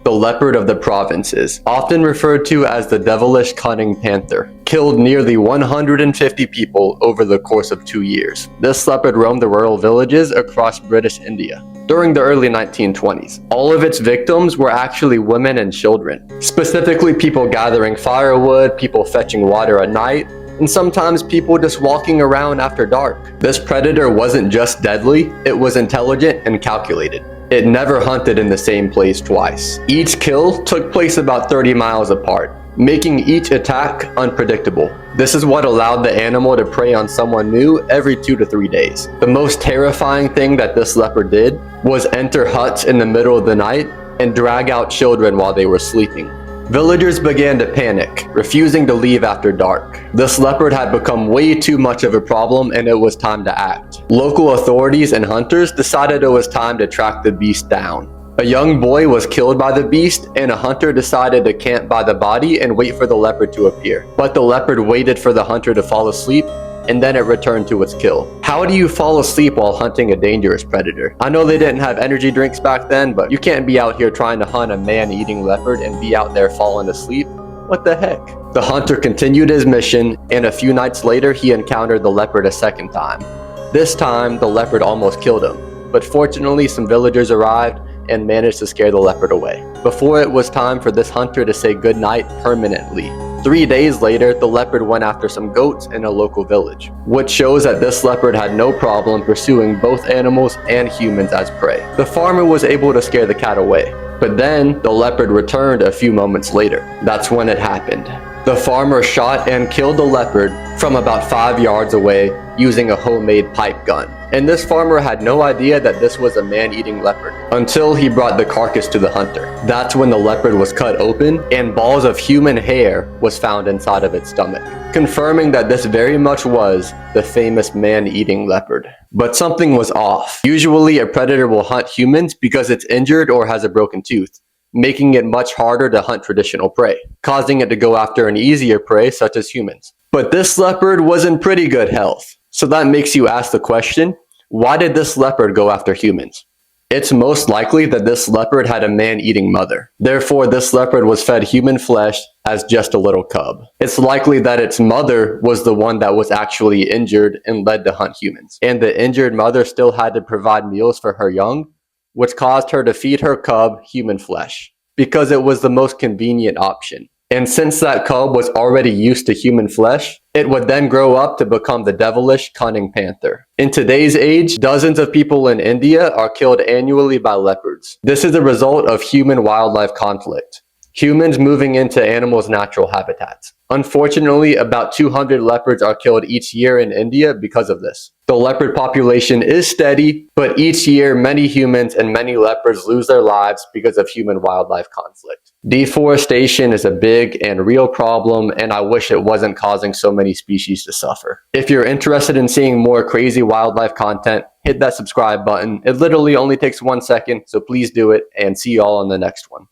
the leopard of the provinces, often referred to as the devilish cunning panther, killed nearly 150 people over the course of 2 years. This leopard roamed the rural villages across British India during the early 1920s. All of its victims were actually women and children, specifically people gathering firewood, people fetching water at night, and sometimes people just walking around after dark. This predator wasn't just deadly, it was intelligent and calculated. It never hunted in the same place twice. Each kill took place about 30 miles apart, making each attack unpredictable. This is what allowed the animal to prey on someone new every 2 to 3 days. The most terrifying thing that this leopard did was enter huts in the middle of the night and drag out children while they were sleeping. Villagers began to panic, refusing to leave after dark. This leopard had become way too much of a problem and it was time to act. Local authorities and hunters decided it was time to track the beast down. A young boy was killed by the beast and a hunter decided to camp by the body and wait for the leopard to appear. But the leopard waited for the hunter to fall asleep and then it returned to its kill. How do you fall asleep while hunting a dangerous predator? I know they didn't have energy drinks back then, but you can't be out here trying to hunt a man-eating leopard and be out there falling asleep. What the heck? The hunter continued his mission, and a few nights later he encountered the leopard a second time. This time, the leopard almost killed him, but fortunately some villagers arrived and managed to scare the leopard away, before it was time for this hunter to say goodnight permanently. 3 days later, the leopard went after some goats in a local village, which shows that this leopard had no problem pursuing both animals and humans as prey. The farmer was able to scare the cat away, but then the leopard returned a few moments later. That's when it happened. The farmer shot and killed the leopard from about 5 yards away using a homemade pipe gun. And this farmer had no idea that this was a man-eating leopard until he brought the carcass to the hunter. That's when the leopard was cut open and balls of human hair was found inside of its stomach, confirming that this very much was the famous man-eating leopard. But something was off. Usually a predator will hunt humans because it's injured or has a broken tooth, making it much harder to hunt traditional prey, causing it to go after an easier prey such as humans. But this leopard was in pretty good health. So that makes you ask the question, why did this leopard go after humans? It's most likely that this leopard had a man-eating mother. Therefore, this leopard was fed human flesh as just a little cub. It's likely that its mother was the one that was actually injured and led to hunt humans. And the injured mother still had to provide meals for her young, which caused her to feed her cub human flesh, because it was the most convenient option. And since that cub was already used to human flesh, it would then grow up to become the devilish cunning panther. In today's age, dozens of people in India are killed annually by leopards. This is a result of human-wildlife conflict, humans moving into animals' natural habitats. Unfortunately, about 200 leopards are killed each year in India because of this. The leopard population is steady, but each year many humans and many leopards lose their lives because of human-wildlife conflict. Deforestation is a big and real problem, and I wish it wasn't causing so many species to suffer. If you're interested in seeing more crazy wildlife content, hit that subscribe button. It literally only takes 1 second, so please do it, and see y'all on the next one.